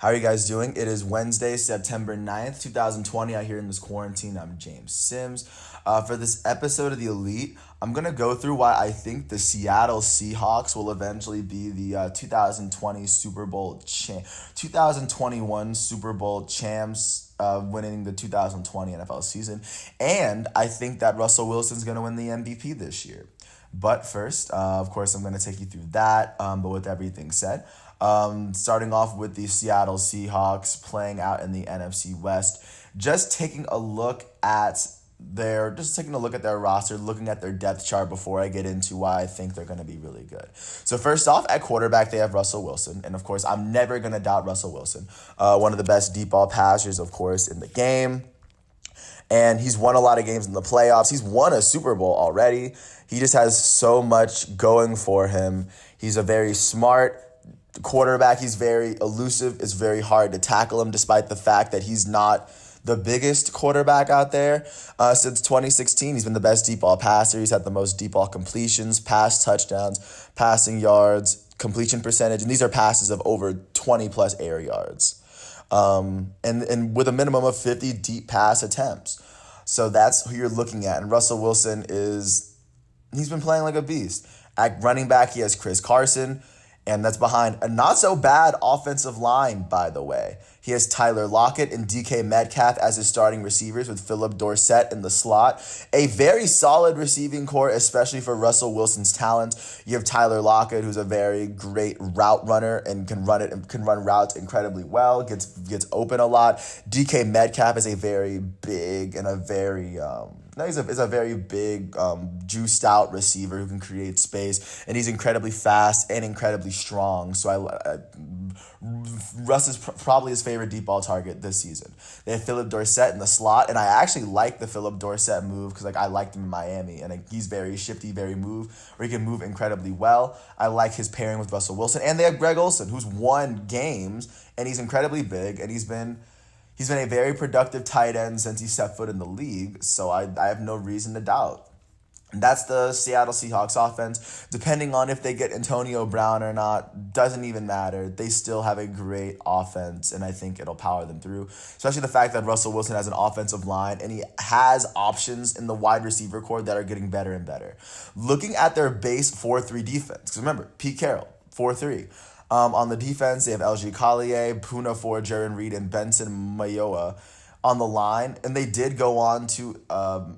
How are you guys doing? It is Wednesday, September 9th, 2020. Out here in this quarantine, I'm James Sims. For this episode of The Elite, I'm going to go through why I think the Seattle Seahawks will eventually be the 2021 Super Bowl champs, winning the 2020 NFL season. And I think that Russell Wilson's going to win the MVP this year. But first, of course, I'm going to take you through that. But with everything said, starting off with the Seattle Seahawks playing out in the NFC West, just taking a look at their roster, looking at their depth chart before I get into why I think they're going to be really good. So first off, at quarterback, they have Russell Wilson. And of course, I'm never going to doubt Russell Wilson. One of the best deep ball passers, of course, in the game. And he's won a lot of games in the playoffs. He's won a Super Bowl already. He just has so much going for him. He's a very smart quarterback. He's very elusive. It's very hard to tackle him despite the fact that he's not the biggest quarterback out there. Since 2016, he's been the best deep ball passer. He's had the most deep ball completions, pass touchdowns, passing yards, completion percentage. And these are passes of over 20 plus air yards. And with a minimum of 50 deep pass attempts. So that's who you're looking at. And Russell Wilson he's been playing like a beast. At running back, he has Chris Carson, and that's behind a not so bad offensive line, by the way. He has Tyler Lockett and DK Metcalf as his starting receivers with Philip Dorsett in the slot. A very solid receiving core, especially for Russell Wilson's talent. You have Tyler Lockett, who's a very great route runner and can run routes incredibly well, gets open a lot. DK Metcalf is a very big and he's a very big, juiced out receiver who can create space, and he's incredibly fast and incredibly strong. So Russ is probably his favorite deep ball target this season. They have Philip Dorsett in the slot, and I actually like the Philip Dorsett move because I liked him in Miami, and he's very shifty, very he can move incredibly well. I like his pairing with Russell Wilson, and they have Greg Olsen, who's won games, and he's incredibly big, and he's been a very productive tight end since he set foot in the league, so I have no reason to doubt. And that's the Seattle Seahawks offense. Depending on if they get Antonio Brown or not, doesn't even matter. They still have a great offense, and I think it'll power them through. Especially the fact that Russell Wilson has an offensive line, and he has options in the wide receiver core that are getting better and better. Looking at their base 4-3 defense, because remember, Pete Carroll, 4-3. On the defense, they have LG Collier, Puna Ford, Jaron Reed, and Benson Mayowa on the line. And they did go on to,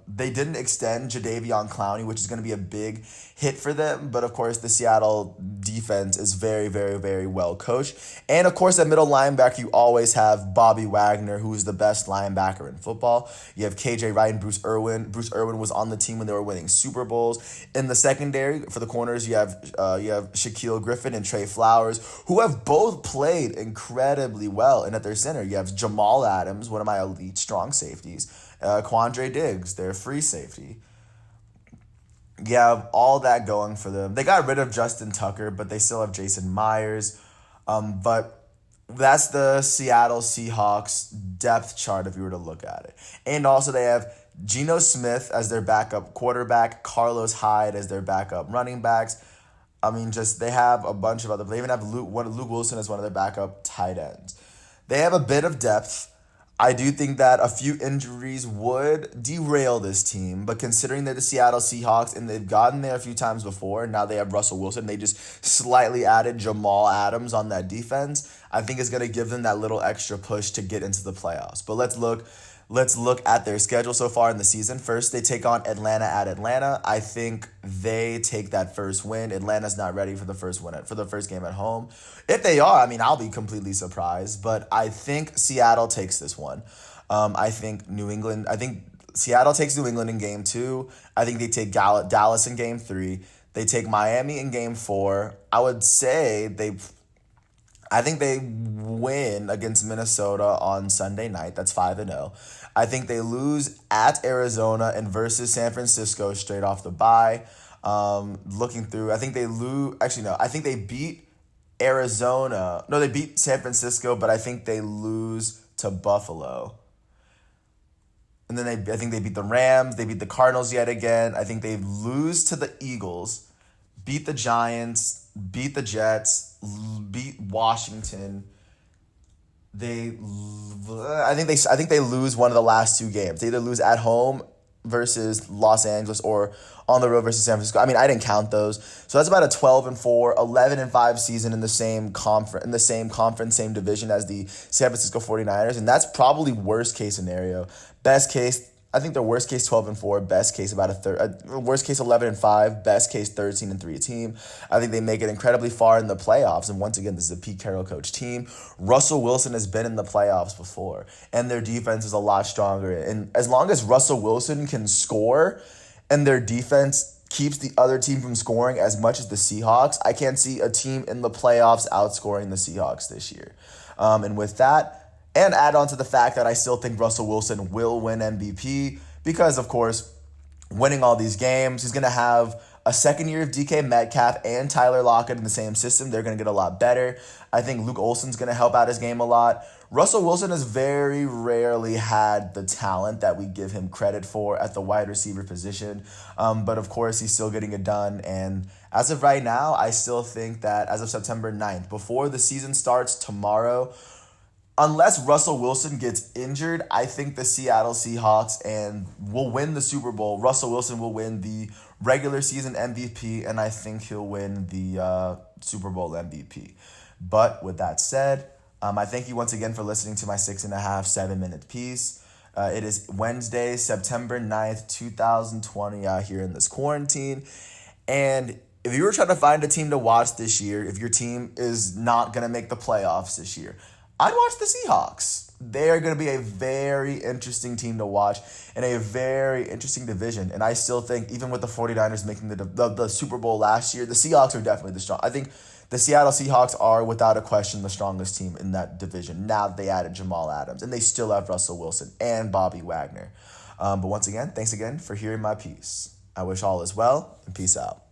they didn't extend Jadeveon Clowney, which is going to be a big hit for them. But of course, the Seattle defense is very, very, very well coached. And of course, at middle linebacker, you always have Bobby Wagner, who is the best linebacker in football. You have KJ Wright and Bruce Irwin. Bruce Irwin was on the team when they were winning Super Bowls. In the secondary, for the corners, you have Shaquille Griffin and Trey Flowers, who have both played incredibly well. And at their center, you have Jamal Adams, one of my elite strong safeties, Quandre Diggs, their free safety. You have all that going for them. They got rid of Justin Tucker, but they still have Jason Myers. But that's the Seattle Seahawks depth chart if you were to look at it. And also they have Geno Smith as their backup quarterback, Carlos Hyde as their backup running backs. They have a bunch of other. They even have Luke Wilson as one of their backup tight ends. They have a bit of depth. I do think that a few injuries would derail this team, but considering they're the Seattle Seahawks and they've gotten there a few times before, and now they have Russell Wilson, they just slightly added Jamal Adams on that defense, I think it's going to give them that little extra push to get into the playoffs. But let's look at their schedule so far in the season. First, they take on Atlanta at Atlanta. I think they take that first win. Atlanta's not ready for the first game at home. If they are, I'll be completely surprised. But I think Seattle takes this one. I think Seattle takes New England in game 2. I think they take Dallas in game 3. They take Miami in game 4. I think they win against Minnesota on Sunday night. That's 5-0. I think they lose at Arizona and versus San Francisco straight off the bye. Looking through, I think they lose. Actually, no. I think they beat Arizona. No, they beat San Francisco, but I think they lose to Buffalo. And then I think they beat the Rams. They beat the Cardinals yet again. I think they lose to the Eagles, beat the Giants, beat the Jets, beat Washington, I think they lose one of the last two games. They either lose at home versus Los Angeles or on the road versus San Francisco. I mean, I didn't count those. So that's about a 12-4, 11-5 season in the same conference, same division as the San Francisco 49ers, and that's probably worst case scenario. Best case, I think their worst case 12-4, best case about worst case 11-5, best case 13-3 team. I think they make it incredibly far in the playoffs. And once again, this is a Pete Carroll coach team. Russell Wilson has been in the playoffs before, and their defense is a lot stronger. And as long as Russell Wilson can score, and their defense keeps the other team from scoring as much as the Seahawks, I can't see a team in the playoffs outscoring the Seahawks this year. And with that, and add on to the fact that I still think Russell Wilson will win MVP because, of course, winning all these games, he's going to have a second year of DK Metcalf and Tyler Lockett in the same system. They're going to get a lot better. I think Luke Olson's going to help out his game a lot. Russell Wilson has very rarely had the talent that we give him credit for at the wide receiver position. But, of course, he's still getting it done. And as of right now, I still think that as of September 9th, before the season starts tomorrow, unless Russell Wilson gets injured, I think the Seattle Seahawks will win the Super Bowl. Russell Wilson will win the regular season MVP, and I think he'll win the Super Bowl MVP. But with that said, I thank you once again for listening to my 6.5, 7-minute piece. It is Wednesday, September 9th, 2020 out here in this quarantine. And if you were trying to find a team to watch this year, if your team is not going to make the playoffs this year, I'd watch the Seahawks. They're going to be a very interesting team to watch in a very interesting division. And I still think, even with the 49ers making the Super Bowl last year, the Seahawks are definitely the strong. I think the Seattle Seahawks are, without a question, the strongest team in that division now that they added Jamal Adams. And they still have Russell Wilson and Bobby Wagner. But once again, thanks again for hearing my piece. I wish all is well, and peace out.